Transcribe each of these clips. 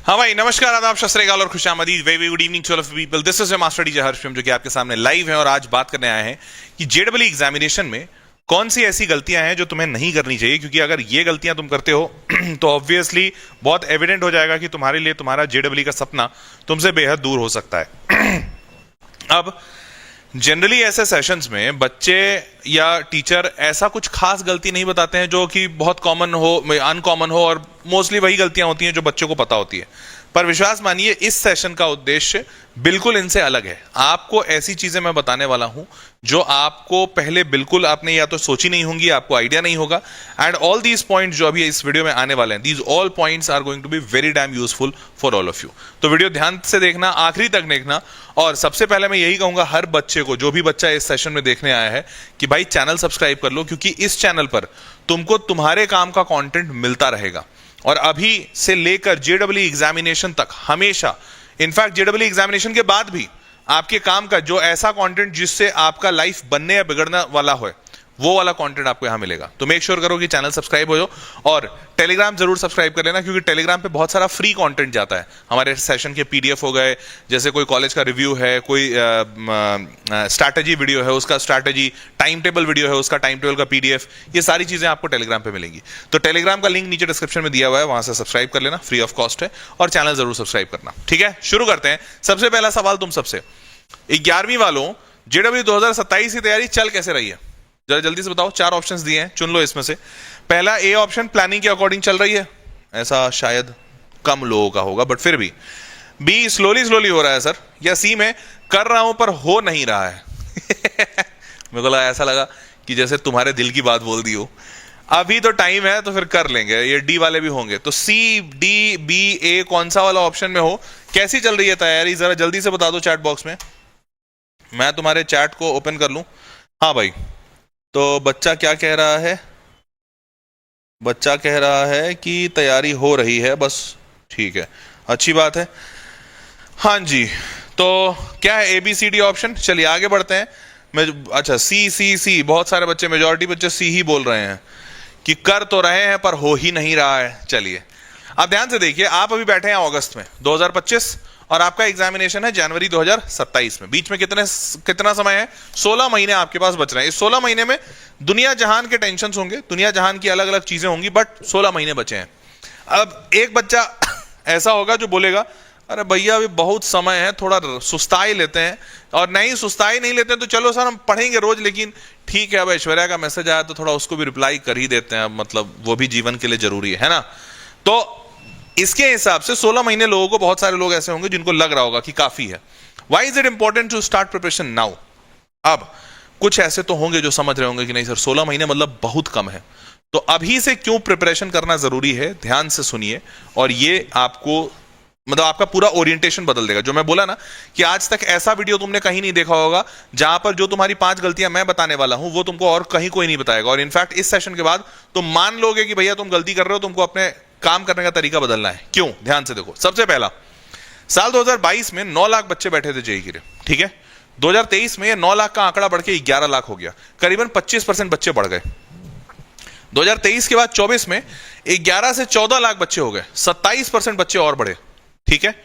हाँ भाई, नमस्कार, आदाब, सत श्री अकाल और खुशामदीद, very good evening to all of people. This is your master teacher Harsham, जो कि आपके सामने लाइव है और आज बात करने आए हैं कि जेडब्ल्यू एग्जामिनेशन में कौन सी ऐसी गलतियां हैं जो तुम्हें नहीं करनी चाहिए, क्योंकि अगर ये गलतियां तुम करते हो तो ऑब्वियसली बहुत एविडेंट हो जाएगा कि तुम्हारे लिए तुम्हारा जेडब्ल्यू का सपना तुमसे बेहद दूर हो सकता है। अब जनरली ऐसे सेशंस में बच्चे या टीचर ऐसा कुछ खास गलती नहीं बताते हैं जो कि बहुत कॉमन हो, अनकॉमन हो, और मोस्टली वही गलतियां होती हैं जो बच्चों को पता होती है। पर विश्वास मानिए, इस सेशन का उद्देश्य बिल्कुल इनसे अलग है। आपको ऐसी चीजें मैं बताने वाला हूं जो आपको पहले बिल्कुल आपने या तो सोची नहीं होंगी, आपको आइडिया नहीं होगा। एंड ऑल दीज पॉइंट्स जो अभी इस वीडियो में आने वाले हैं, these all points are going to be very damn useful for all of you. तो वीडियो ध्यान से देखना, आखिरी तक देखना। और सबसे पहले मैं यही कहूंगा हर बच्चे को, जो भी बच्चा इस सेशन में देखने आया है, कि भाई चैनल सब्सक्राइब कर लो, क्योंकि इस चैनल पर तुमको तुम्हारे काम का कंटेंट मिलता रहेगा। और अभी से लेकर जेडब्ल्यू एग्जामिनेशन तक हमेशा, इनफैक्ट जेडब्ल्यू एग्जामिनेशन के बाद भी, आपके काम का जो ऐसा कंटेंट जिससे आपका लाइफ बनने या बिगड़ने वाला हो, वो वाला कंटेंट आपको यहां मिलेगा। तो मेक श्योर करो कि चैनल सब्सक्राइब हो जाओ और टेलीग्राम जरूर सब्सक्राइब कर लेना, क्योंकि टेलीग्राम पे बहुत सारा फ्री कंटेंट जाता है। हमारे सेशन के पीडीएफ हो गए, जैसे कोई कॉलेज का रिव्यू है, कोई स्ट्रैटेजी वीडियो है उसका स्ट्रैटेजी, टाइम टेबल वीडियो है उसका टाइम टेबल का पीडीएफ, ये सारी चीजें आपको टेलीग्राम पे मिलेंगी। तो टेलीग्राम का लिंक नीचे डिस्क्रिप्शन में दिया हुआ है, वहां से सब्सक्राइब कर लेना, फ्री ऑफ कॉस्ट है, और चैनल जरूर सब्सक्राइब करना। ठीक है, शुरू करते हैं। सबसे पहला सवाल तुम सबसे, 11वीं वालों, जेडब्ल्यू 2027 की तैयारी चल कैसे रही है? जरा जल्दी से बताओ। 4 ऑप्शंस दिए हैं, चुन लो इसमें से। पहला ए ऑप्शन, प्लानिंग के अकॉर्डिंग चल रही है। ऐसा शायद कम लोगों का होगा, बट फिर भी। बी, स्लोली स्लोली हो रहा है सर। या सी में, कर रहा हूं पर हो नहीं रहा है। मेरे को ऐसा लगा कि जैसे तुम्हारे दिल की बात बोल दी हो। अभी तो टाइम है, तो फिर कर लेंगे। ये डी वाले भी होंगे। तो सी, डी, बी, ए, कौन सा वाला ऑप्शन में हो? कैसी चल रही है तैयारी, जरा जल्दी से बता दो चैट बॉक्स में। मैं तुम्हारे चैट को ओपन कर लूं। हाँ भाई, तो बच्चा क्या कह रहा है? बच्चा कह रहा है कि तैयारी हो रही है बस। ठीक है, अच्छी बात है। हाँ जी, तो क्या है? ABCD option. चलिए आगे बढ़ते हैं। अच्छा, सी सी सी, बहुत सारे बच्चे, मेजॉरिटी बच्चे सी ही बोल रहे हैं कि कर तो रहे हैं पर हो ही नहीं रहा है। चलिए आप ध्यान से देखिए, आप अभी बैठे हैं अगस्त में 2025 और आपका एग्जामिनेशन है जनवरी 2027 में। बीच में कितना समय है? 16 महीने आपके पास बच रहे हैं। इस 16 महीने में दुनिया जहान के टेंशन होंगे, दुनिया जहान की अलग अलग चीजें होंगी, बट 16 महीने बचे हैं। अब एक बच्चा ऐसा होगा जो बोलेगा, अरे भैया अभी बहुत समय है, थोड़ा सुस्ताई लेते हैं। और नहीं, सुस्ताई नहीं लेते हैं तो चलो सर हम पढ़ेंगे रोज, लेकिन ठीक है, अब ऐश्वर्या का मैसेज आया तो थोड़ा उसको भी रिप्लाई कर ही देते हैं, मतलब वो भी जीवन के लिए जरूरी है ना। तो इसके हिसाब से 16 महीने लोगों को, बहुत सारे लोग ऐसे होंगे जिनको लग रहा होगा कि काफी है। Why is it important to start preparation now? अब कुछ ऐसे तो होंगे जो समझ रहे होंगे कि नहीं सर, 16 महीने मतलब बहुत कम है। तो अभी से क्यों प्रिपरेशन करना जरूरी है, ध्यान से सुनिए, और ये आपको, मतलब आपका पूरा ओरिएंटेशन बदल देगा। जो मैं बोला ना कि आज तक ऐसा वीडियो तुमने कहीं नहीं देखा होगा जहां पर जो तुम्हारी 5 गलतियां मैं बताने वाला हूं वो तुमको और कहीं कोई नहीं बताएगा। और इनफैक्ट इस सेशन के बाद तुम मान लोगे कि भैया तुम गलती कर रहे हो, तुमको अपने काम करने का तरीका बदलना है। क्यों? ध्यान से देखो। सबसे पहला, साल 2022 में 9 लाख बच्चे बैठे थे जेईई के लिए, ठीक है। 2023 में ये 9 लाख का आंकड़ा बढ़ के 11 लाख हो गया, करीबन 25% बच्चे बढ़ गए। 2023 के बाद 24 में 11 से 14 लाख बच्चे हो गए, 27% बच्चे और बढ़े, ठीक है।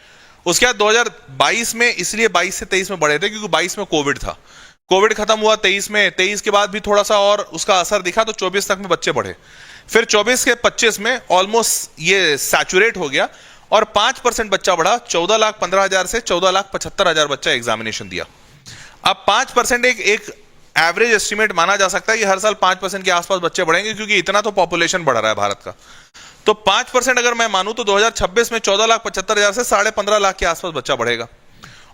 उसके बाद 2022 में, इसलिए 22 से 23 में बढ़े थे क्योंकि 22 में कोविड था, कोविड खत्म हुआ 23 में, 23 के बाद भी थोड़ा सा और उसका असर दिखा, तो 24 तक में बच्चे बढ़े। फिर 24 के 25 में ऑलमोस्ट ये सैचुरेट हो गया और 5% बच्चा बढ़ा, 14,15,000 से 14,75,000 बच्चा एग्जामिनेशन दिया। अब 5% एक एवरेज एस्टिमेट माना जा सकता है कि हर साल 5% के आसपास बच्चे बढ़ेंगे, क्योंकि इतना तो पॉपुलेशन बढ़ रहा है भारत का। तो 5% अगर मैं मानूं तो 2026 में 14,75,000 से 15.5 लाख के आसपास बच्चा बढ़ेगा।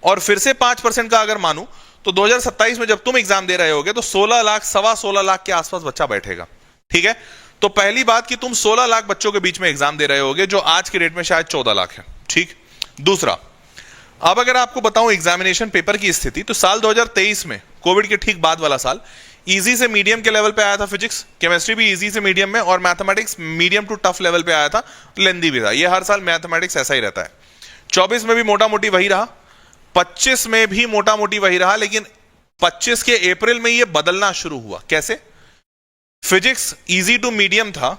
और फिर से 5% का अगर मानूं तो 2027 में जब तुम एग्जाम दे रहे होगे तो 16 लाख, 16.25 लाख के आसपास बच्चा बैठेगा, ठीक है। तो पहली बात कि तुम 16 लाख बच्चों के बीच में एग्जाम दे रहे होगे, जो आज के रेट में शायद 14 लाख है, ठीक। दूसरा, अब अगर आपको बताऊं एग्जामिनेशन पेपर की स्थिति, तो साल 2023 में, कोविड के ठीक बाद वाला साल, इजी से मीडियम के लेवल पे आया था फिजिक्स, केमिस्ट्री भी इजी से मीडियम में, और mathematics medium to tough level पे आया था, लेंदी भी था। ये हर साल मैथमेटिक्स ऐसा ही रहता है। 24 में भी मोटा मोटी वही रहा, 25 में भी मोटा मोटी वही रहा, लेकिन 25 के अप्रैल में ये बदलना शुरू हुआ। कैसे? फिजिक्स इजी टू मीडियम था,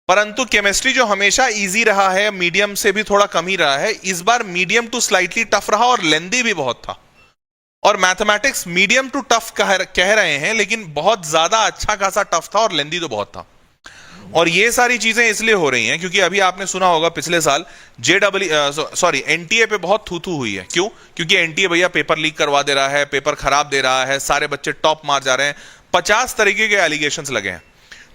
परंतु केमिस्ट्री जो हमेशा इजी रहा है, मीडियम से भी थोड़ा कम ही रहा है, इस बार मीडियम टू स्लाइटली टफ रहा और लेंदी भी बहुत था। और मैथमेटिक्स मीडियम टू टफ कह रहे हैं, लेकिन बहुत ज्यादा अच्छा खासा टफ था और लेंदी तो बहुत था। और ये सारी चीजें इसलिए हो रही हैं क्योंकि अभी आपने सुना होगा पिछले साल एनटीए पे बहुत थू थू हुई है। क्यों? क्योंकि एनटीए भैया पेपर लीक करवा दे रहा है, पेपर खराब दे रहा है, सारे बच्चे टॉप मार जा रहे हैं, 50 तरीके के एलिगेशंस लगे हैं।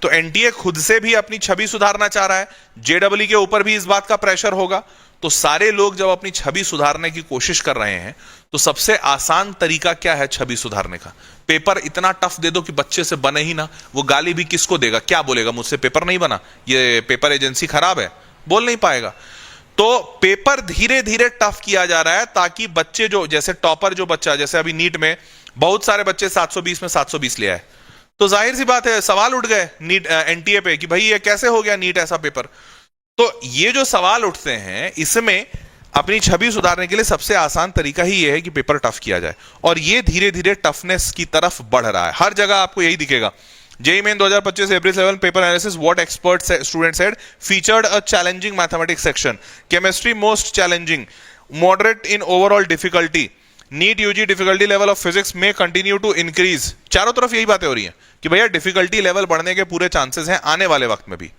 तो एनटीए खुद से भी अपनी छवि सुधारना चाह रहा है, जेडब्ल्यू के ऊपर भी इस बात का प्रेशर होगा। तो सारे लोग जब अपनी छवि सुधारने की कोशिश कर रहे हैं, तो सबसे आसान तरीका क्या है छवि सुधारने का? पेपर इतना टफ दे दो कि बच्चे से बने ही ना। वो गाली भी किसको देगा? क्या बोलेगा? मुझसे पेपर नहीं बना, ये पेपर एजेंसी खराब है, बोल नहीं पाएगा। तो पेपर धीरे धीरे टफ किया जा रहा है ताकि बच्चे जो, जैसे टॉपर जो बच्चा, जैसे अभी नीट में बहुत सारे बच्चे 720 में 720 ले आए, तो जाहिर सी बात है सवाल उठ गए नीट एनटीए पे कि भाई ये कैसे हो गया नीट ऐसा पेपर। तो ये जो सवाल उठते हैं, इसमें अपनी छवि सुधारने के लिए सबसे आसान तरीका ही ये है कि पेपर टफ किया जाए। और ये धीरे धीरे टफनेस की तरफ बढ़ रहा है, हर जगह आपको यही दिखेगा। JEE main 2025 April 7 paper analysis, what expert student said, featured a challenging mathematics section, chemistry most challenging, moderate in overall difficulty, NEET UG difficulty level of physics में कंटिन्यू टू इंक्रीज। चारों तरफ यही बातें हो रही हैं कि भैया डिफिकल्टी लेवल बढ़ने के पूरे चांसेस हैं आने वाले वक्त में भी।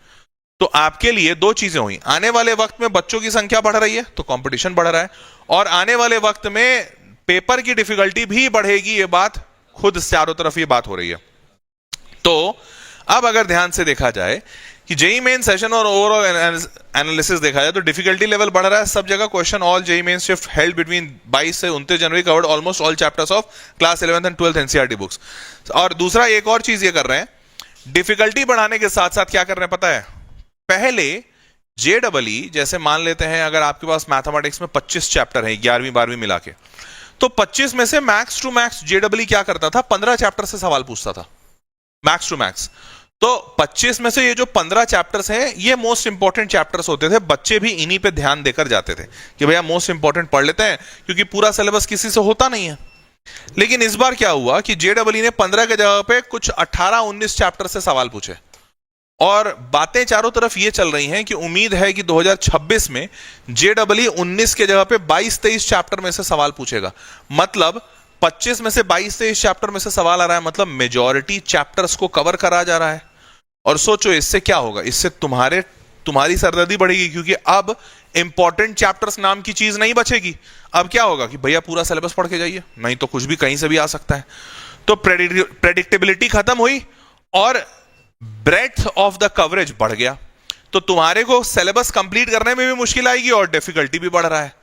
तो आपके लिए दो चीजें हुई, आने वाले वक्त में बच्चों की संख्या बढ़ रही है तो कंपटीशन बढ़ रहा है, और आने वाले वक्त में पेपर की डिफिकल्टी भी बढ़ेगी। ये बात खुद चारों तरफ ये बात हो रही है। तो अब अगर ध्यान से देखा जाए कि जेईई मेन सेशन और ओवरऑल एनालिसिस देखा जाए तो डिफिकल्टी लेवल बढ़ रहा है सब जगह। Question all JEE main shift held between 22 से 29 January covered almost all chapters of class 11th and 12th NCERT books. और दूसरा एक और चीज ये कर रहे हैं, डिफिकल्टी बढ़ाने के साथ साथ क्या कर रहे हैं पता है? पहले जेडब्ल्यू, जैसे मान लेते हैं अगर आपके पास मैथमेटिक्स में 25 चैप्टर है 11वीं 12वीं मिला के, तो 25 में से मैक्स टू मैक्स जेडब्ल्यू क्या करता था? 15 चैप्टर से सवाल पूछता था मैक्स टू मैक्स। तो 25 में से ये जो 15 चैप्टर्स हैं, ये मोस्ट इंपॉर्टेंट चैप्टर्स होते थे। बच्चे भी इन्हीं पे ध्यान देकर जाते थे कि भैया मोस्ट इंपॉर्टेंट पढ़ लेते हैं, क्योंकि पूरा सिलेबस किसी से होता नहीं है। लेकिन इस बार क्या हुआ कि जेडब्ल्यू ने 15 के जगह पे कुछ 18-19 चैप्टर से सवाल पूछे, और बातें चारों तरफ ये चल रही हैं कि उम्मीद है कि 2026 में जेडब्ल्यू 19 के जगह पे 22-23 चैप्टर में से सवाल पूछेगा। मतलब 25 में से 22-23 चैप्टर में से सवाल आ रहा है, मतलब मेजॉरिटी चैप्टर्स को कवर करा जा रहा है। और सोचो इससे क्या होगा? इससे तुम्हारी सरदर्दी बढ़ेगी, क्योंकि अब इंपॉर्टेंट चैप्टर्स नाम की चीज नहीं बचेगी। अब क्या होगा कि भैया पूरा सिलेबस पढ़ के जाइए, नहीं तो कुछ भी कहीं से भी आ सकता है। तो प्रेडिक्टेबिलिटी खत्म हुई और ब्रेड्थ ऑफ द कवरेज बढ़ गया। तो तुम्हारे को सिलेबस कंप्लीट करने में भी मुश्किल आएगी और डिफिकल्टी भी बढ़ रहा है,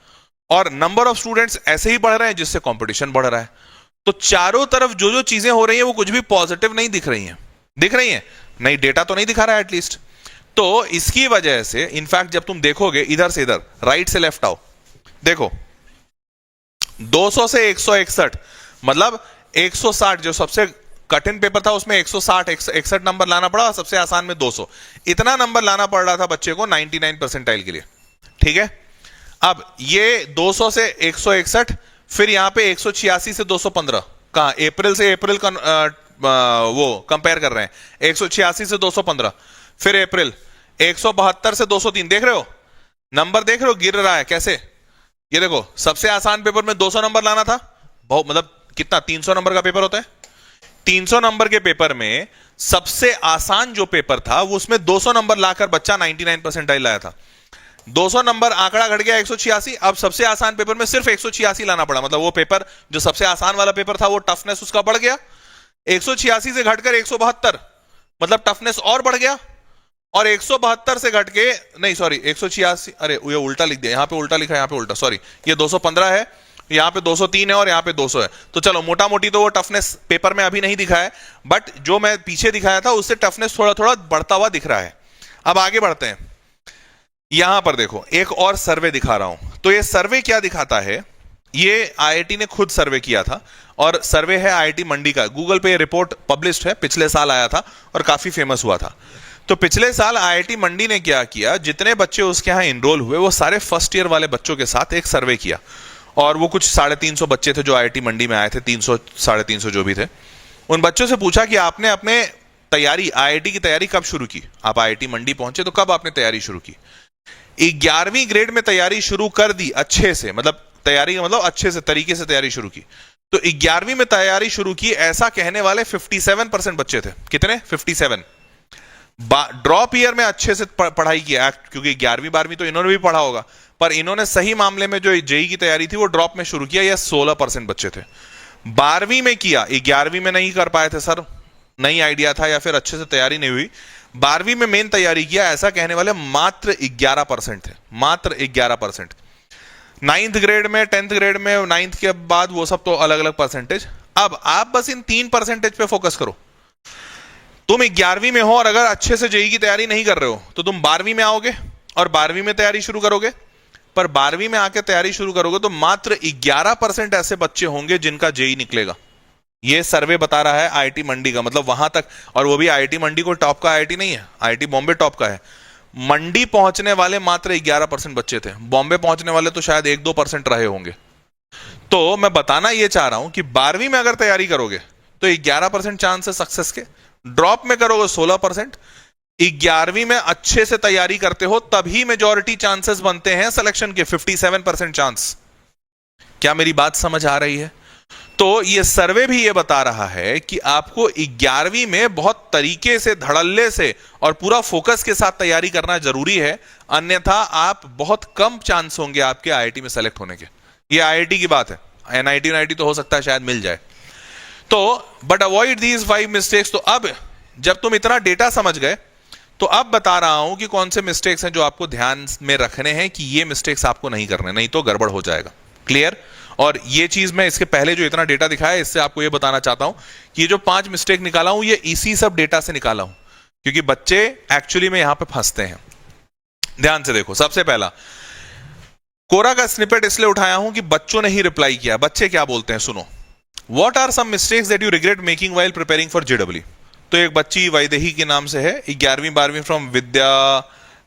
और नंबर ऑफ स्टूडेंट्स ऐसे ही बढ़ रहे हैं जिससे कंपटीशन बढ़ रहा है। तो चारों तरफ जो जो चीजें हो रही हैं वो कुछ भी पॉजिटिव नहीं दिख रही हैं। दिख रही हैं? नहीं, डेटा तो नहीं दिखा रहा है एटलीस्ट। तो इसकी वजह से इनफैक्ट जब तुम देखोगे इधर से इधर, राइट से लेफ्ट आओ, देखो 200 से 161, मतलब 160 जो सबसे कठिन पेपर था उसमें 161 नंबर लाना पड़ा, सबसे आसान में 200। इतना नंबर लाना पड़ रहा था बच्चे को 99 परसेंटाइल के लिए। ठीक है, अब ये 200 से 161, फिर यहां पे 186 से 215, कहां? अप्रैल से अप्रैल का वो कंपेयर कर रहे हैं, 186 से 215, फिर अप्रैल 172 से 203। देख रहे हो नंबर? देख रहे हो गिर रहा है कैसे? ये देखो, सबसे आसान पेपर में 200 नंबर लाना था, बहुत मतलब कितना? 300 नंबर का पेपर होता है। 300 नंबर के पेपर में सबसे आसान जो पेपर था वो उसमें 200 नंबर लाकर बच्चा 99 परसेंटाइल लाया था। 200 नंबर आंकड़ा घट गया 186। अब सबसे आसान पेपर में सिर्फ 186 लाना पड़ा, मतलब वो पेपर जो सबसे आसान वाला पेपर था वो टफनेस उसका बढ़ गया, 186 से घटकर 172, मतलब टफनेस और बढ़ गया। और 172 से घट के, नहीं सॉरी 186, अरे ये उल्टा लिख दिया, यहां पे उल्टा लिखा है, यहां पे उल्टा, सॉरी, ये 215 है, यहां पे 203 है और यहां पे 200 है। तो चलो मोटा मोटी तो वो टफनेस पेपर में अभी नहीं दिखा है, बट जो मैं पीछे दिखाया था उससे टफनेस थोड़ा थोड़ा बढ़ता हुआ दिख रहा है। अब आगे बढ़ते हैं, यहां पर देखो एक और सर्वे दिखा रहा हूं। तो ये सर्वे क्या दिखाता है? ये आईआईटी ने खुद सर्वे किया था, और सर्वे है आईआईटी मंडी का। गूगल पे रिपोर्ट पब्लिश्ड है, पिछले साल आया था और काफी फेमस हुआ था। तो पिछले साल आईआईटी मंडी ने क्या किया, जितने बच्चे उसके यहां इनरोल हुए वो सारे फर्स्ट ईयर वाले बच्चों के साथ एक सर्वे किया, और वो कुछ 350 बच्चे थे जो आईआईटी मंडी में आए थे, 300 350 जो भी थे। उन बच्चों से पूछा कि आपने अपने तैयारी, आईआईटी की तैयारी कब शुरू की? आप आईआईटी मंडी पहुंचे तो कब आपने तैयारी शुरू की? 11वीं ग्रेड में तैयारी शुरू कर दी अच्छे से, मतलब तैयारी का मतलब अच्छे से तरीके से तैयारी शुरू की। तो 11वीं में तैयारी शुरू की ऐसा कहने वाले 57% बच्चे थे। कितने? 57। ड्रॉप ईयर में अच्छे से पढ़ाई किया, क्योंकि 11वीं 12वीं तो इन्होंने भी पढ़ा होगा, पर इन्होंने सही मामले में जो जेई की तैयारी थी वो ड्रॉप में शुरू किया, यह 16% बच्चे थे। 12वीं में किया, 11वीं में नहीं कर पाए थे सर, नहीं आइडिया था या फिर अच्छे से तैयारी नहीं हुई। 12वीं में मेन तैयारी किया ऐसा कहने वाले मात्र 11% थे, मात्र 11%। 9th ग्रेड में, 10th ग्रेड में, 9th के बाद वो सब तो अलग अलग परसेंटेज। अब आप बस इन 3% पे फोकस करो। तुम 11वीं में हो और अगर अच्छे से जेई की तैयारी नहीं कर रहे हो तो तुम 12वीं में आओगे और 12वीं में तैयारी शुरू करोगे, पर 12वीं में आके तैयारी शुरू करोगे तो मात्र 11% ऐसे बच्चे होंगे जिनका जेई निकलेगा। ये सर्वे बता रहा है आईआईटी मंडी का, मतलब वहां तक, और वो भी आईआईटी मंडी को टॉप का आईआईटी नहीं है, आईआईटी बॉम्बे टॉप का है। मंडी पहुंचने वाले मात्र 11% बच्चे थे, बॉम्बे पहुंचने वाले तो शायद 1-2% रहे होंगे। तो मैं बताना यह चाह रहा हूं कि 12वीं में अगर तैयारी करोगे तो 11% चांस है सक्सेस के, ड्रॉप में करोगे 16%, 11वीं में अच्छे से तैयारी करते हो तभी मेजॉरिटी चांसेस बनते हैं सिलेक्शन के, 57% चांस। क्या मेरी बात समझ आ रही है? तो ये सर्वे भी ये बता रहा है कि आपको 11वीं में बहुत तरीके से, धड़ल्ले से और पूरा फोकस के साथ तैयारी करना जरूरी है, अन्यथा आप बहुत कम चांस होंगे आपके आईआईटी में सेलेक्ट होने के। ये आईआईटी की बात है, एनआईटी तो हो सकता है शायद मिल जाए। तो बट अवॉइड दीज 5 मिस्टेक्स। तो अब जब तुम इतना डेटा समझ गए तो अब बता रहा हूं कि कौन से मिस्टेक्स हैं जो आपको ध्यान में रखने हैं, कि ये मिस्टेक्स आपको नहीं करने, नहीं तो गड़बड़ हो जाएगा। क्लियर? और ये चीज मैं इसके पहले जो इतना डेटा दिखाया इससे आपको ये बताना चाहता हूं कि ये जो 5 मिस्टेक निकाला हूं ये इसी सब डेटा से निकाला हूं, क्योंकि बच्चे एक्चुअली में यहां पे फंसते हैं। ध्यान से देखो, सबसे पहला कोरा का स्निपेट इसलिए उठाया हूं कि बच्चों ने ही रिप्लाई किया। बच्चे क्या बोलते हैं सुनो। What are some mistakes that you regret making while preparing for JEE? तो एक बच्ची वैदेही के नाम से है, 11वीं 12वीं फ्रॉम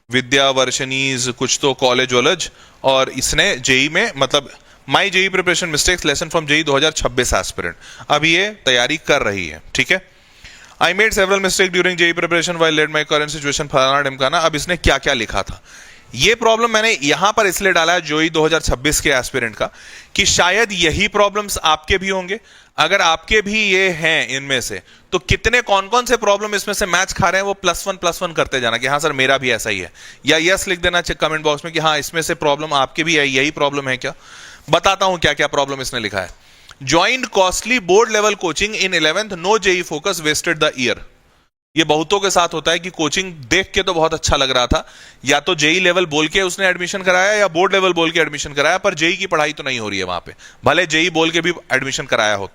विद्या वर्षनीज कुछ तो कॉलेज वॉलेज, और इसने जेई में, मतलब my JEE preparation mistakes lesson from JEE 2026 aspirant, अभी ये तैयारी कर रही है। ठीक है। I made several mistake during JEE preparation while let my current situation फलाना ढिमकाना। अब इसने क्या क्या लिखा था, ये प्रॉब्लम मैंने यहां पर इसलिए डाला है जेई 2026 के एस्पिरेंट का, कि शायद यही प्रॉब्लम्स आपके भी होंगे। अगर आपके भी ये हैं इनमें से, तो कितने कौन कौन से प्रॉब्लम इसमें से मैच खा रहे हैं वो +1 करते जाना कि हाँ सर मेरा भी ऐसा ही है, या यस लिख देना कमेंट बॉक्स में कि हाँ इसमें से प्रॉब्लम आपके भी है, यही प्रॉब्लम है क्या। बताता हूं क्या क्या प्रॉब्लम इसने लिखा है। Joined costly board level coaching in 11th, no JEE focus, wasted the year. ये बहुतों के साथ होता है कि कोचिंग देख के तो बहुत अच्छा लग रहा था, या तो जेई लेवल बोल के उसने एडमिशन कराया या बोर्ड लेवल बोल के एडमिशन कराया, पर जेई की पढ़ाई तो नहीं हो रही है वहां पे, भले जेई बोल के भी एडमिशन कराया हो।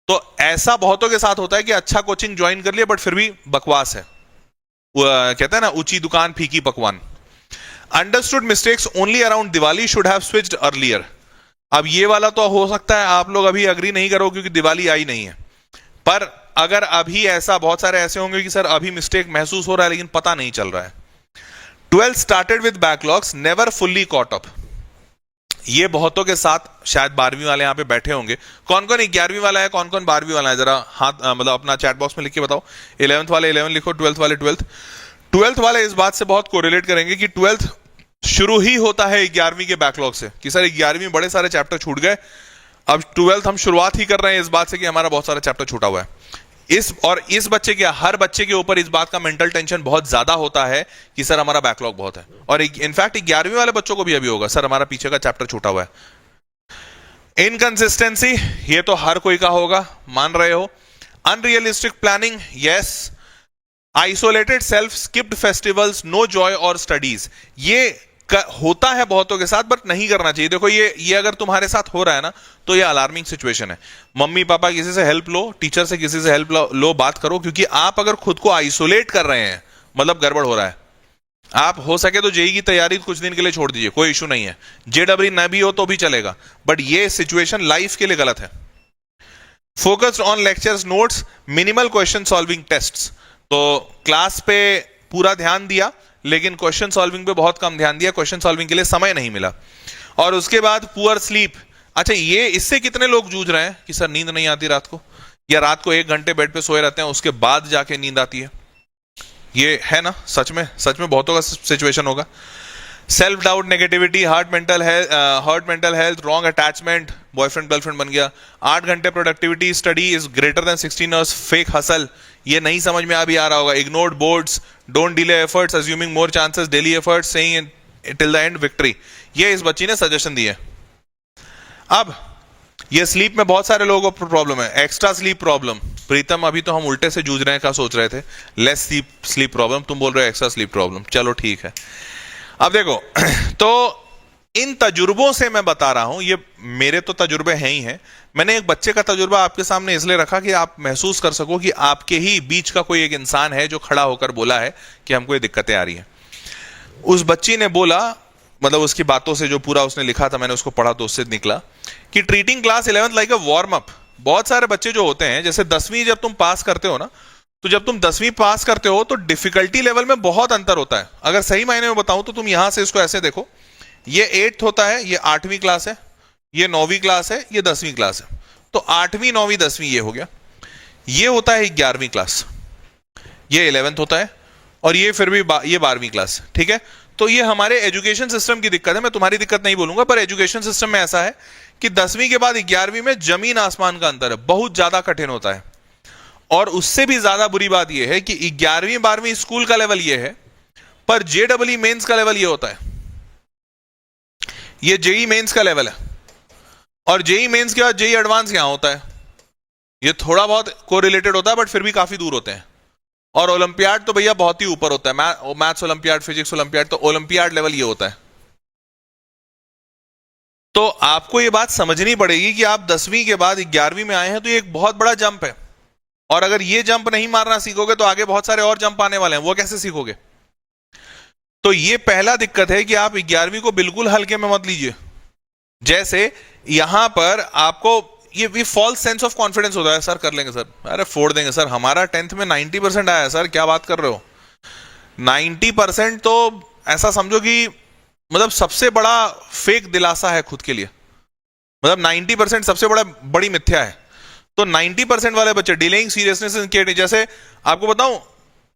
तो ऐसा बहुतों के साथ होता है कि अच्छा कोचिंग ज्वाइन कर लिया बट फिर भी बकवास है, कहते हैं ना ऊंची दुकान फीकी पकवान। Understood mistakes only around Diwali, should have switched earlier. अब ये वाला तो हो सकता है आप लोग अभी अग्री नहीं करो क्योंकि दिवाली आई नहीं है, पर अगर अभी ऐसा, बहुत सारे ऐसे होंगे कि सर अभी मिस्टेक महसूस हो रहा है लेकिन पता नहीं चल रहा है। 12th started with backlogs, never fully caught up. ये बहुतों के साथ, शायद 12वीं वाले यहां पे बैठे होंगे। कौन कौन 11वीं वाला है, कौन कौन 12वीं वाला है, जरा हाथ मतलब अपना चैट बॉक्स में लिख के बताओ। 11th वाले 11 लिखो, 12th वाले 12th वाले इस बात से बहुत कोरिलेट करेंगे कि 12th शुरू ही होता है 11वीं के बैकलॉग से, कि सर 11वीं बड़े सारे चैप्टर छूट गए, अब 12th हम शुरुआत ही कर रहे हैं इस बात से कि हमारा बहुत सारा चैप्टर छूटा हुआ है। इस बच्चे के, हर बच्चे के ऊपर इस बात का मेंटल टेंशन बहुत ज्यादा होता है कि सर हमारा बैकलॉग बहुत है, और इनफैक्ट 11वीं वाले बच्चों को भी अभी होगा, सर हमारा पीछे का चैप्टर छूटा हुआ है। इनकंसिस्टेंसी, ये तो हर कोई का होगा, मान रहे हो। Unrealistic planning, yes. Isolated self, skipped festivals, no joy और स्टडीज, ये होता है बहुतों के साथ बट नहीं करना चाहिए। देखो ये अगर तुम्हारे साथ हो रहा है ना तो ये अलार्मिंग सिचुएशन है। मम्मी पापा किसी से हेल्प लो, टीचर से किसी से हेल्प लो, बात करो, क्योंकि आप अगर खुद को आइसोलेट कर रहे हैं मतलब गड़बड़ हो रहा है। आप हो सके तो जेई की तैयारी कुछ दिन के लिए छोड़ दीजिए, कोई इशू नहीं है, जेडब्ल्यू न भी हो तो भी चलेगा, बट ये सिचुएशन लाइफ के लिए गलत है। Focused on lectures, notes, minimal question solving tests. तो क्लास पे पूरा ध्यान दिया लेकिन क्वेश्चन सॉल्विंग पे बहुत कम ध्यान दिया, क्वेश्चन सॉल्विंग के लिए समय नहीं मिला। और उसके बाद पुअर स्लीप। अच्छा, ये इससे कितने लोग जूझ रहे हैं कि सर नींद नहीं आती रात को, या रात को 1 घंटे बेड पे सोए रहते हैं, उसके बाद जाके नींद आती है। ये है ना, सच में बहुतों का सिचुएशन होगा। Self doubt, negativity, hurt mental health, wrong attachment, boyfriend girlfriend बन गया। 8 घंटे productivity, study is greater than 16 hours, fake hustle, ये नहीं समझ में अभी आ रहा होगा। Ignored boards, don't delay efforts, assuming more chances, daily efforts, saying till the end victory, ये इस बच्ची ने सजेशन दी है। अब ये स्लीप में बहुत सारे लोगों को प्रॉब्लम है, एक्स्ट्रा स्लीप प्रॉब्लम। प्रीतम, अभी तो हम उल्टे से जूझ रहे हैं, क्या सोच रहे थे, लेस स्लीप प्रॉब्लम, तुम बोल रहे हो एक्स्ट्रा स्लीप प्रॉब्लम, चलो ठीक है। अब देखो तो इन तजुर्बों से मैं बता रहा हूं, ये मेरे तो तजुर्बे हैं ही हैं। मैंने एक बच्चे का तजुर्बा आपके सामने इसलिए रखा कि आप महसूस कर सको कि आपके ही बीच का कोई एक इंसान है जो खड़ा होकर बोला है कि हमको ये दिक्कतें आ रही हैं। उस बच्ची ने बोला, मतलब उसकी बातों से जो पूरा उसने लिखा था, मैंने उसको पढ़ा तो उससे निकला कि treating class 11th like a warm up. बहुत सारे बच्चे जो होते हैं, जैसे 10वीं जब तुम पास करते हो ना, तो जब तुम 10वीं पास करते हो तो डिफिकल्टी लेवल में बहुत अंतर होता है। अगर सही मायने में बताऊं तो तुम यहां से इसको ऐसे देखो, ये 8th होता है, ये 8वीं क्लास है, ये 9वीं क्लास है, ये 10वीं क्लास है। तो 8वीं 9वीं 10वीं ये हो गया। ये होता है 11वीं क्लास, ये 11th होता है, और ये फिर भी ये 12वीं क्लास, ठीक है। तो ये हमारे एजुकेशन सिस्टम की दिक्कत है, मैं तुम्हारी दिक्कत नहीं बोलूंगा, पर एजुकेशन सिस्टम में ऐसा है कि 10वीं के बाद 11वीं में जमीन आसमान का अंतर है, बहुत ज्यादा कठिन होता है। और उससे भी ज्यादा बुरी बात यह है कि 11वीं 12वीं स्कूल का लेवल यह है, पर जेडब्ल्यू मेंस का लेवल यह होता है, ये जेई मेंस का लेवल है, और जेई मेंस के बाद जेई एडवांस यहां होता है। ये थोड़ा बहुत कोरिलेटेड होता है, बट फिर भी काफी दूर होते हैं। और ओलंपियाड तो भैया बहुत ही ऊपर होता है, मैथ्स ओलंपियाड, फिजिक्स ओलंपियाड, तो ओलंपियाड लेवल ये होता है। तो आपको ये बात समझनी पड़ेगी कि आप 10वीं के बाद 11वीं में आए हैं, तो ये एक बहुत बड़ा जंप है। और अगर ये जंप नहीं मारना सीखोगे तो आगे बहुत सारे और जंप आने वाले हैं, वो कैसे सीखोगे। तो ये पहला दिक्कत है कि आप 11वीं को बिल्कुल हल्के में मत लीजिए। जैसे यहां पर आपको ये फॉल्स सेंस ऑफ कॉन्फिडेंस होता है, सर कर लेंगे सर, अरे फोड़ देंगे सर, हमारा 10th में 90% आया है सर, क्या बात कर रहे हो। 90% तो ऐसा समझो कि मतलब सबसे बड़ा फेक दिलासा है खुद के लिए, मतलब 90% सबसे बड़ी मिथ्या है। तो 90% वाले बच्चे डिलेइंग सीरियसनेस, जैसे आपको बताऊं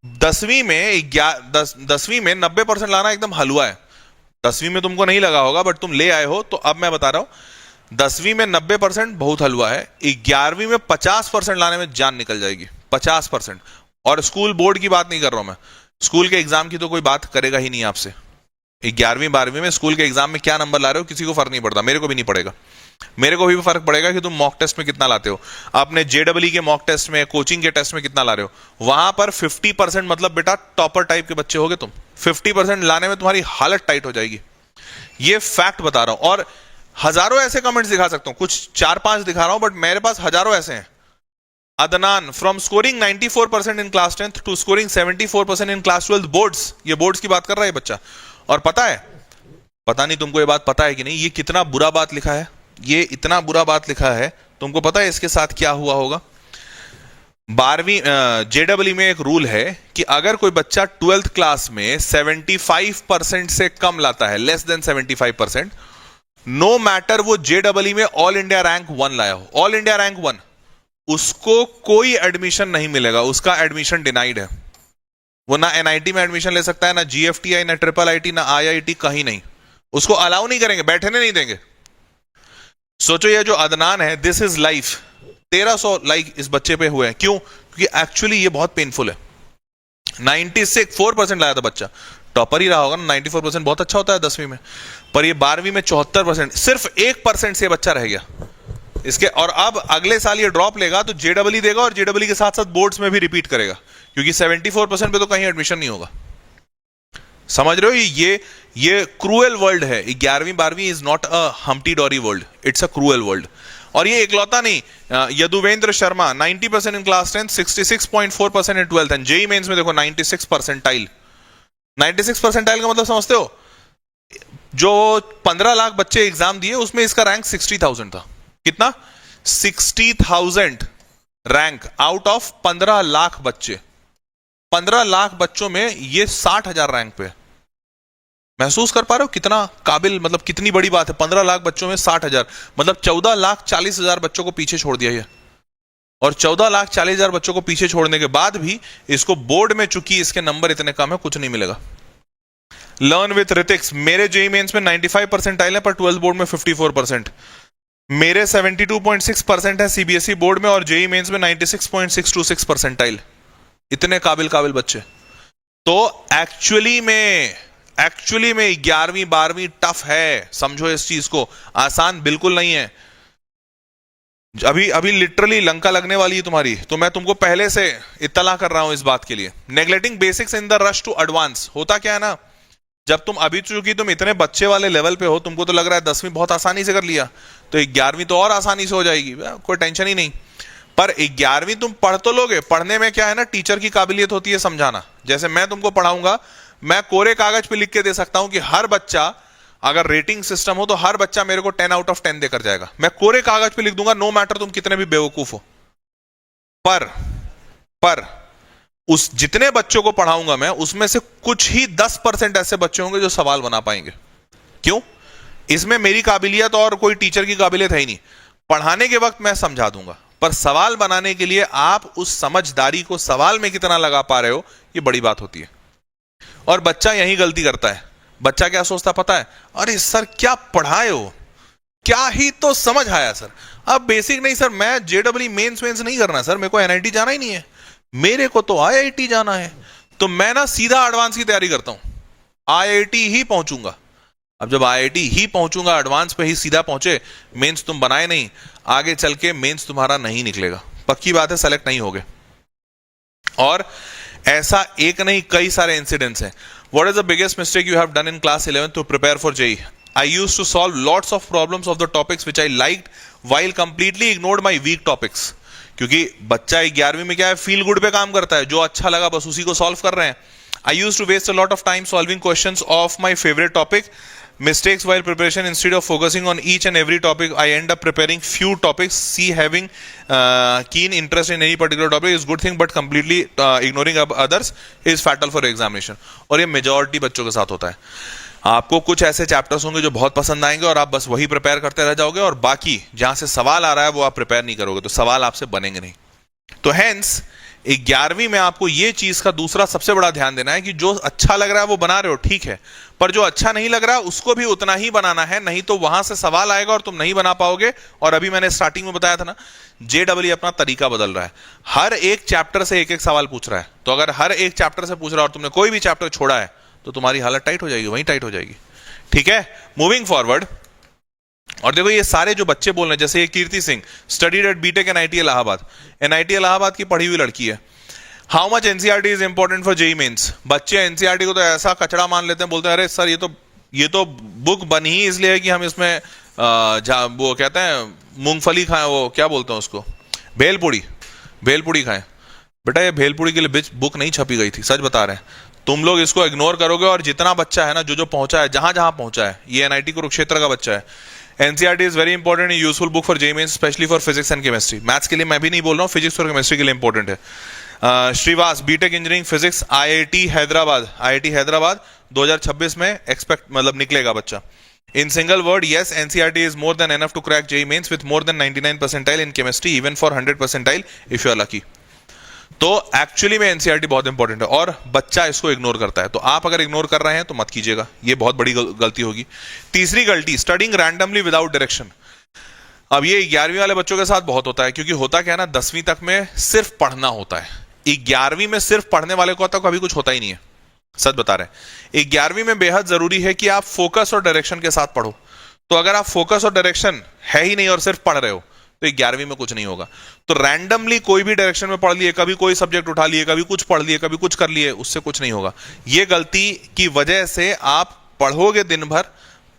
10वीं में 90% लाना एकदम हलवा है। 10वीं में तुमको नहीं लगा होगा, बट तुम ले आए हो, तो अब मैं बता रहा हूं 10वीं में 90% बहुत हलवा है, 11वीं में 50% लाने में जान निकल जाएगी, 50%। और स्कूल बोर्ड की बात नहीं कर रहा हूं मैं, स्कूल के एग्जाम की तो कोई बात करेगा ही नहीं आपसे। 11वीं 12वीं में स्कूल के एग्जाम में क्या नंबर ला रहे हो किसी को फर्क नहीं पड़ता, मेरे को भी नहीं पड़ेगा। मेरे को भी फर्क पड़ेगा कि तुम मॉक टेस्ट में कितना लाते हो, अपने जेडब्ल्यू के मॉक टेस्ट में, कोचिंग के टेस्ट में कितना ला रहे हो। वहां पर 50% मतलब बेटा टॉपर टाइप के बच्चे होगे तुम, 50% लाने में तुम्हारी हालत टाइट हो जाएगी, ये फैक्ट बता रहा हूं। और हजारों ऐसे कमेंट्स दिखा सकता हूं, कुछ 4-5 दिखा रहा हूं, बट मेरे पास हजारों ऐसे हैं। Adnan, from scoring 94% in class 10th to scoring 74% in class 12th boards, ये बोर्ड्स की बात कर रहा है बच्चा। और पता है, पता नहीं तुमको ये बात पता है कि नहीं, ये कितना बुरा बात लिखा है, ये इतना बुरा बात लिखा है, तुमको पता है इसके साथ क्या हुआ होगा। 12वीं जेडब्ल्यू में एक रूल है कि अगर कोई बच्चा 12th क्लास में 75% से कम लाता है, लेस देन 75%, नो मैटर वो जेडब्ल्यू में ऑल इंडिया रैंक 1 लाया हो, ऑल इंडिया रैंक 1, उसको कोई एडमिशन नहीं मिलेगा, उसका एडमिशन डिनाइड है। वो ना एनआईटी में एडमिशन ले सकता है, ना जीएफटीआई, ना ट्रिपल आईटी, ना आईआईटी, कहीं नहीं, उसको अलाउ नहीं करेंगे, बैठने नहीं देंगे। सोचो ये जो अदनान है, दिस इज लाइफ, 1300 लाइक इस बच्चे पे हुए हैं, क्यों, क्योंकि एक्चुअली ये बहुत पेनफुल है। 94% लाया था बच्चा, टॉपर ही रहा होगा ना, 94% बहुत अच्छा होता है 10वीं में, पर ये 12वीं में 74%, सिर्फ 1% से बच्चा रह गया इसके। और अब अगले साल ये ड्रॉप लेगा तो जेडब्ल्यू देगा, और जेडब्ल्यू के साथ साथ बोर्ड्स में भी रिपीट करेगा, क्योंकि 74% पे तो कहीं एडमिशन नहीं होगा। समझ रहे हो, ये क्रूएल वर्ल्ड है। 11वीं 12वीं इज नॉट अ हम्टी डोरी world, it's a cruel world. और ये इकलौता नहीं, Yaduvendra Sharma 90% in class 10th, 66.4% in 12th, and JEE Mains में देखो 96 परसेंटाइल। 96 परसेंटाइल का मतलब समझते हो, जो 15 लाख बच्चे एग्जाम दिए उसमें इसका रैंक 60,000 था। कितना? 60,000 रैंक आउट ऑफ 15 लाख बच्चे। 15 लाख बच्चों में ये 60,000 रैंक पे। महसूस कर पा रहे हो कितना काबिल, मतलब कितनी बड़ी बात है। 15 लाख बच्चों में 60,000 मतलब 14,40,000 बच्चों को पीछे छोड़ दिया ये। और 14,40,000 बच्चों को पीछे छोड़ने के बाद भी इसको बोर्ड में, चूंकि इसके नंबर इतने कम है, कुछ नहीं मिलेगा। लर्न विथ ऋतिक्स, मेरे जेई मेंस में 95 परसेंटाइल है पर 12th बोर्ड में 54%। मेरे 72.6% है सीबीएसई बोर्ड में और जेई मेंस में 96.626 परसेंटाइल। इतने काबिल बच्चे। तो एक्चुअली में 11वीं 12वीं टफ है, समझो इस चीज को, आसान बिल्कुल नहीं है। अभी लिटरली लंका लगने वाली है तुम्हारी, तो मैं तुमको पहले से इत्तला कर रहा हूं इस बात के लिए। Neglecting basics in the rush to advance, होता क्या है ना, जब तुम अभी, चूंकि तुम इतने बच्चे वाले लेवल पे हो, तुमको तो लग रहा है 10वीं बहुत आसानी से कर लिया, तो 11वीं तो और आसानी से हो जाएगी, कोई टेंशन ही नहीं। पर 11वीं तुम पढ़ तो लोगे, पढ़ने में क्या है ना, टीचर की काबिलियत होती है समझाना। जैसे मैं तुमको पढ़ाऊंगा, मैं कोरे कागज पे लिख के दे सकता हूं कि हर बच्चा, अगर रेटिंग सिस्टम हो तो हर बच्चा मेरे को 10 आउट ऑफ 10 देकर जाएगा, मैं कोरे कागज पे लिख दूंगा, नो मैटर तुम कितने भी बेवकूफ हो। पर उस जितने बच्चों को पढ़ाऊंगा मैं, उसमें से कुछ ही 10% ऐसे बच्चे होंगे जो सवाल बना पाएंगे। क्यों? इसमें मेरी काबिलियत और कोई टीचर की काबिलियत है ही नहीं। पढ़ाने के वक्त मैं समझा दूंगा, पर सवाल बनाने के लिए आप उस समझदारी को सवाल में कितना लगा पा रहे हो, ये बड़ी बात होती है। और बच्चा यही गलती करता है। बच्चा क्या सोचता पता है, अरे सर क्या पढ़ाए हो, क्या ही तो समझ आया सर। अब बेसिक नहीं सर, मैं जेडब्ल्यू मेंस नहीं करना सर, मेरे को एनआईटी जाना ही नहीं है, मेरे को तो आईआईटी जाना है। तो मैं ना सीधा एडवांस की तैयारी करता हूं, आईआईटी ही पहुंचूंगा। अब जब आईआईटी ही पहुंचूंगा, एडवांस पे ही सीधा पहुंचे, मेंस तुम बनाए नहीं, आगे चल के मेंस तुम्हारा नहीं निकलेगा, पक्की बात है, सेलेक्ट नहीं होगे। और ऐसा एक नहीं, कई सारे इंसिडेंट्स हैं। What is the biggest mistake you have done in class 11 to prepare for JEE? I used to solve lots of problems of the topics which I liked while completely ignored my weak topics. क्योंकि बच्चा 11वीं में क्या है, feel good पे काम करता है, जो अच्छा लगा बस उसी को सॉल्व कर रहे हैं। I used to waste a lot of time solving questions of my favorite topic. Mistakes while preparation, instead of focusing on each and every topic, I end up preparing few topics. See, having keen interest in any particular topic is good thing, but completely ignoring others is fatal for examination. और ये majority बच्चों के साथ होता है। आपको कुछ ऐसे चैप्टर्स होंगे जो बहुत पसंद आएंगे और आप बस वही प्रिपेयर करते रह जाओगे, और बाकी जहां से सवाल आ रहा है वो आप प्रिपेयर नहीं करोगे, तो सवाल आपसे बनेंगे नहीं। तो हेंस 11वीं में आपको ये चीज का दूसरा सबसे बड़ा ध्यान देना है कि जो अच्छा लग रहा है वो बना रहे हो, ठीक है, पर जो अच्छा नहीं लग रहा है उसको भी उतना ही बनाना है, नहीं तो वहां से सवाल आएगा और तुम नहीं बना पाओगे। और अभी मैंने स्टार्टिंग में बताया था ना, जेडब्ल्यू अपना तरीका बदल रहा है, हर एक चैप्टर से एक एक सवाल पूछ रहा है। तो अगर हर एक चैप्टर से पूछ रहा है और तुमने कोई भी चैप्टर छोड़ा है, तो तुम्हारी हालत टाइट हो जाएगी, वहीं टाइट हो जाएगी। ठीक है, मूविंग फॉरवर्ड। और देखो ये सारे जो बच्चे बोल रहे हैं, जैसे ये Kirti Singh, studied at BTech NIT Allahabad, NIT Allahabad की पढ़ी हुई लड़की है। How much NCERT is important for JEE mains? बच्चे एनसीईआरटी को तो ऐसा कचड़ा मान लेते हैं, बोलते हैं अरे सर ये तो बुक बनी ही इसलिए है कि हम इसमें वो कहते हैं मूंगफली खाएं, वो क्या बोलते हैं उसको, भेलपुड़ी खाएं। बेटा ये भेलपुड़ी के लिए बुक नहीं छपी गई थी, सच बता रहे हैं। तुम लोग इसको इग्नोर करोगे और जितना बच्चा है ना, जो पहुंचा है, जहां जहां पहुंचा है, ये एनआईटी कुरुक्षेत्र का बच्चा है। NCERT is very important, useful book for JEE Mains, especially for physics and chemistry. Maths के लिए मैं भी नहीं बोल रहा हूँ, फिजिक्स और केमिस्ट्री के लिए इंपॉर्टेंट है। Shrivas, BTech engineering physics, IIT Hyderabad 2026 में एक्सपेक्ट मतलब निकलेगा बच्चा। In single word, yes, NCERT is more than enough to crack JEE Mains with more than 99 percentile in chemistry, even for 100 percentile if you are lucky. तो actually में NCERT बहुत important है और बच्चा इसको इग्नोर करता है। तो आप अगर इग्नोर कर रहे हैं तो मत कीजिएगा, ये बहुत बड़ी गलती होगी। तीसरी गलती, स्टडिंग रैंडमली विदाउट डायरेक्शन। अब ये 11वीं वाले बच्चों के साथ बहुत होता है, क्योंकि होता क्या है ना, 10वीं तक में सिर्फ पढ़ना होता है, 11वीं में सिर्फ पढ़ने वाले को तो कभी कुछ होता ही नहीं है, सच बता रहे हैं। 11वीं में बेहद जरूरी है कि आप फोकस और डायरेक्शन के साथ पढ़ो। तो अगर आप फोकस और डायरेक्शन है ही नहीं और सिर्फ पढ़ रहे हो, तो 11वीं में कुछ नहीं होगा। तो रैंडमली कोई भी डायरेक्शन में पढ़ लिए, कभी कोई सब्जेक्ट उठा लिए, कभी कुछ पढ़ लिए, कभी कुछ कर लिए, उससे कुछ नहीं होगा। ये गलती की वजह से आप पढ़ोगे दिन भर,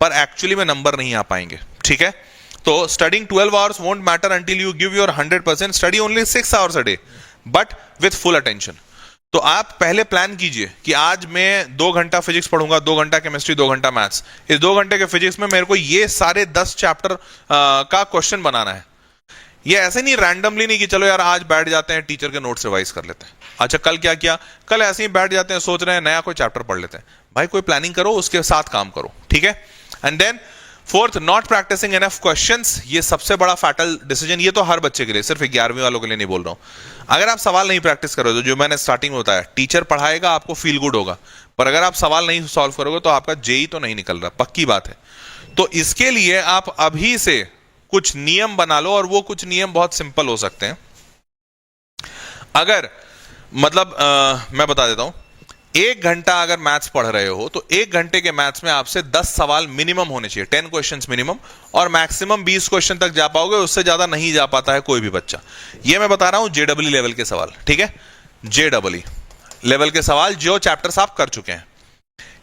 पर एक्चुअली में नंबर नहीं आ पाएंगे। ठीक है, तो studying 12 hours won't matter until you give your 100%। Study only 6 hours a day but with full attention. तो आप पहले प्लान कीजिए कि आज मैं 2 घंटा फिजिक्स पढ़ूंगा, 2 घंटा केमिस्ट्री, 2 घंटा मैथ्स। इस 2 घंटे के फिजिक्स में मेरे को ये सारे 10 चैप्टर का क्वेश्चन बनाना है। ये ऐसे नहीं रैंडमली नहीं कि चलो यार आज बैठ जाते हैं टीचर के नोट्स रिवाइज कर लेते हैं, अच्छा कल क्या किया, कल ऐसे ही बैठ जाते हैं सोच रहे हैं नया कोई चैप्टर पढ़ लेते हैं। भाई कोई प्लानिंग करो, उसके साथ काम करो। ठीक है, and then fourth, not practicing enough questions, ये सबसे बड़ा फैटल डिसीजन। ये तो हर बच्चे के लिए, सिर्फ 11वीं वालों के लिए नहीं बोल रहा हूं। अगर आप सवाल नहीं प्रैक्टिस करोगे, तो जो मैंने स्टार्टिंग में बताया, टीचर पढ़ाएगा, आपको फील गुड होगा, पर अगर आप सवाल नहीं सॉल्व करोगे तो आपका जेई तो नहीं निकल रहा, पक्की बात है। तो इसके लिए आप अभी से कुछ नियम बना लो, और वो कुछ नियम बहुत सिंपल हो सकते हैं। अगर मतलब मैं बता देता हूं, 1 घंटा अगर मैथ्स पढ़ रहे हो तो 1 घंटे के मैथ्स में आपसे 10 सवाल मिनिमम होने चाहिए, 10 क्वेश्चंस मिनिमम, और मैक्सिमम 20 क्वेश्चन तक जा पाओगे, उससे ज्यादा नहीं जा पाता है कोई भी बच्चा। ये मैं बता रहा हूं जेडब्ल्यू लेवल के सवाल, ठीक है, जेडब्ल्यू लेवल के सवाल जो चैप्टर्स आप कर चुके हैं।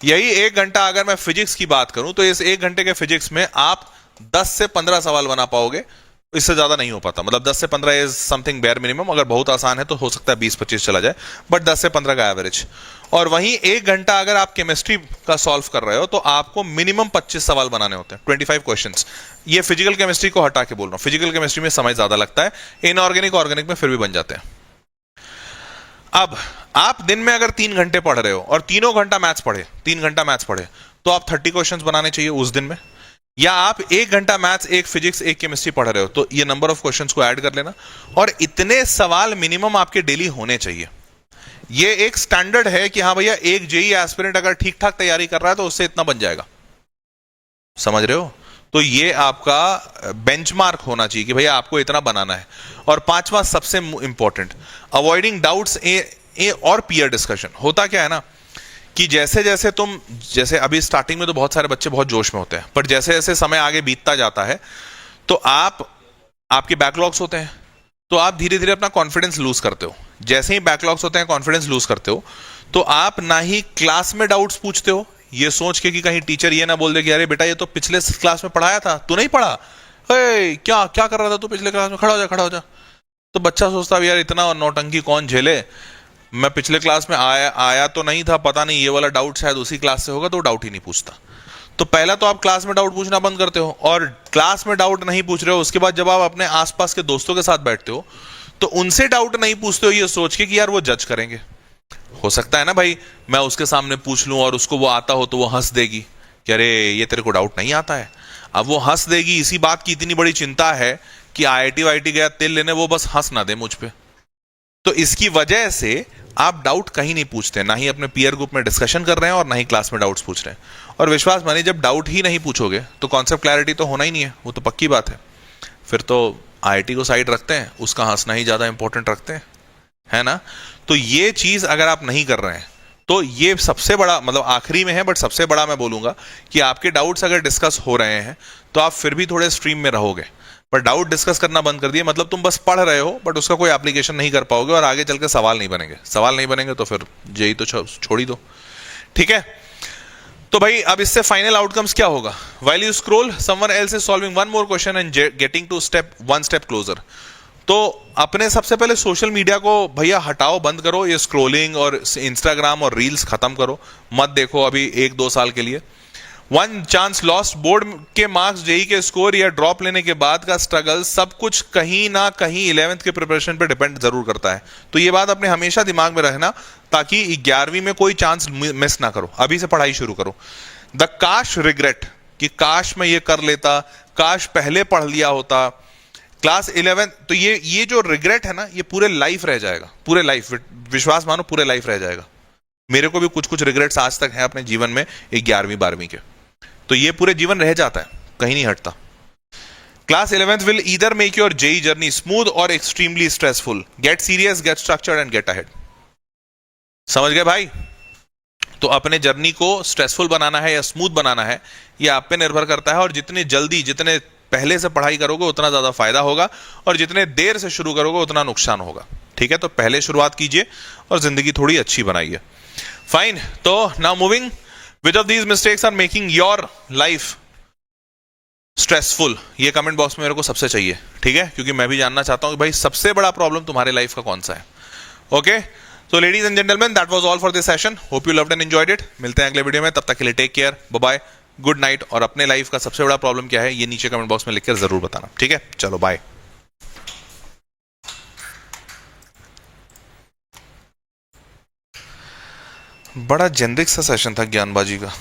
यही 1 घंटा अगर मैं फिजिक्स की बात करूं तो इस 1 घंटे के फिजिक्स में आप 10 से 15 सवाल बना पाओगे, इससे ज्यादा नहीं हो पाता। मतलब 10 से 15 इज समथिंग बेयर मिनिमम, अगर बहुत आसान है तो हो सकता है 20-25 चला जाए, बट 10 से 15 का एवरेज। और वहीं 1 घंटा अगर आप केमिस्ट्री का सॉल्व कर रहे हो तो आपको मिनिमम 25 सवाल बनाने होते हैं, 25 क्वेश्चंस। ये फिजिकल केमिस्ट्री को हटा के बोल रहा हूं, फिजिकल केमिस्ट्री में समय ज्यादा लगता है, इनऑर्गेनिक ऑर्गेनिक में फिर भी बन जाते हैं। अब आप दिन में अगर 3 घंटे पढ़ रहे हो और तीनों घंटा मैथ्स पढ़े, 3 घंटा मैथ्स पढ़े, तो आप 30 क्वेश्चंस बनाने चाहिए उस दिन में। या आप 1 घंटा मैथ्स, 1 फिजिक्स, 1 केमिस्ट्री पढ़ रहे हो, तो ये नंबर ऑफ क्वेश्चंस को ऐड कर लेना, और इतने सवाल मिनिमम आपके डेली होने चाहिए। ये एक स्टैंडर्ड है कि हाँ भैया, एक जेई एस्पिरेंट अगर ठीक ठाक तैयारी कर रहा है तो उससे इतना बन जाएगा, समझ रहे हो? तो ये आपका बेंचमार्क होना चाहिए कि भैया आपको इतना बनाना है। और 5वां सबसे इंपॉर्टेंट, अवॉइडिंग डाउट्स और पीयर डिस्कशन। होता क्या है ना कि जैसे जैसे जैसे अभी स्टार्टिंग में तो बहुत सारे बच्चे बहुत जोश में होते हैं, पर जैसे जैसे समय आगे बीतता जाता है तो आपके बैकलॉग्स होते हैं, तो आप धीरे धीरे अपना कॉन्फिडेंस लूज करते हो। जैसे ही बैकलॉग्स होते हैं, कॉन्फिडेंस लूज करते हो, तो आप ना ही क्लास में डाउट्स पूछते हो, ये सोच के कि कहीं टीचर ये ना बोल दे कि अरे बेटा ये तो पिछले क्लास में पढ़ाया था, तू नहीं पढ़ा, क्या क्या कर रहा था तू पिछले क्लास में, खड़ा हो जा खड़ा हो जा। तो बच्चा सोचता है यार इतना नौटंकी कौन झेले, मैं पिछले क्लास में आया तो नहीं था, पता नहीं ये वाला डाउट शायद उसी क्लास से होगा, तो डाउट ही नहीं पूछता। तो पहला तो आप क्लास में डाउट पूछना बंद करते हो, और क्लास में डाउट नहीं पूछ रहे हो, उसके बाद जब आप अपने आसपास के दोस्तों के साथ बैठते हो तो उनसे डाउट नहीं पूछते हो ये सोच के कि यार वो जज करेंगे। हो सकता है ना भाई, मैं उसके सामने पूछ लूं और उसको वो आता हो तो वो हंस देगी कि अरे ये तेरे को डाउट नहीं आता है। अब वो हंस देगी, इसी बात की इतनी बड़ी चिंता है कि आईआईटी वाईटी गया तेल लेने, वो बस हंस ना दे मुझ पे। तो इसकी वजह से आप डाउट कहीं नहीं पूछते, ना ही अपने पीयर ग्रुप में डिस्कशन कर रहे हैं और ना ही क्लास में डाउट्स पूछ रहे हैं। और विश्वास मानिए, जब डाउट ही नहीं पूछोगे तो कॉन्सेप्ट क्लैरिटी तो होना ही नहीं है, वो तो पक्की बात है। फिर तो आईआईटी को साइड रखते हैं, उसका हंसना ही ज्यादा इंपॉर्टेंट रखते हैं, है ना? तो ये चीज अगर आप नहीं कर रहे हैं तो ये सबसे बड़ा, मतलब आखिरी में है बट सबसे बड़ा मैं बोलूंगा कि आपके डाउट्स अगर डिस्कस हो रहे हैं तो आप फिर भी थोड़े स्ट्रीम में रहोगे, पर डाउट डिस्कस करना बंद कर दिए मतलब तुम बस पढ़ रहे हो बट उसका कोई एप्लीकेशन नहीं कर पाओगे, और आगे चल के सवाल नहीं बनेंगे। सवाल नहीं बनेंगे तो फिर जेई तो छोड़ ही दो, ठीक है? तो भाई अब इससे फाइनल आउटकम्स क्या होगा? While you scroll, someone else is solving one more question and getting to one step closer. तो अपने सबसे पहले सोशल मीडिया को भैया हटाओ, बंद करो, ये स्क्रोलिंग और इंस्टाग्राम और रील्स खत्म करो, मत देखो अभी 1-2 साल के लिए। वन चांस लॉस्ट, बोर्ड के मार्क्स, जेई के स्कोर या ड्रॉप लेने के बाद का स्ट्रगल, सब कुछ कहीं ना कहीं 11th के प्रिपरेशन पे डिपेंड जरूर करता है। तो ये बात अपने हमेशा दिमाग में रखना, ताकि 11वीं में कोई चांस मिस ना करो, अभी से पढ़ाई शुरू करो। द काश रिग्रेट, कि काश मैं ये कर लेता, काश पहले पढ़ लिया होता क्लास 11। तो ये जो रिग्रेट है ना, ये पूरे लाइफ रह जाएगा, पूरे लाइफ, विश्वास मानो पूरे लाइफ रह जाएगा। मेरे को भी कुछ कुछ रिग्रेट्स आज तक हैं अपने जीवन में 11वीं 12वीं के, तो ये पूरे जीवन रह जाता है, कहीं नहीं हटता। Class 11th will either make your JEE journey smooth और extremely stressful. Get serious, get structured and get ahead. समझ गए भाई? तो अपने जर्नी को स्ट्रेसफुल बनाना है या स्मूथ बनाना है, ये आप पे निर्भर करता है, और जितनी जल्दी, जितने पहले से पढ़ाई करोगे उतना ज्यादा फायदा होगा, और जितने देर से शुरू करोगे उतना नुकसान होगा, ठीक है? तो पहले शुरुआत कीजिए और जिंदगी थोड़ी अच्छी बनाइए। फाइन, तो now moving, which of these mistakes are making your life stressful? ये कमेंट बॉक्स में मेरे को सबसे चाहिए, ठीक है? क्योंकि मैं भी जानना चाहता हूं कि भाई सबसे बड़ा प्रॉब्लम तुम्हारे लाइफ का कौन सा है। Okay, so ladies and gentlemen, that was all for this session. Hope you loved and enjoyed it. मिलते हैं अगले वीडियो में, तब तक के लिए take care, bye bye, good night. और अपने लाइफ का सबसे बड़ा प्रॉब्लम क्या है ये नीचे कमेंट बॉक्स में लिखकर जरूर बताना, ठीक है? चलो बाय। बड़ा जेनरिक सा सेशन था ज्ञानबाजी का।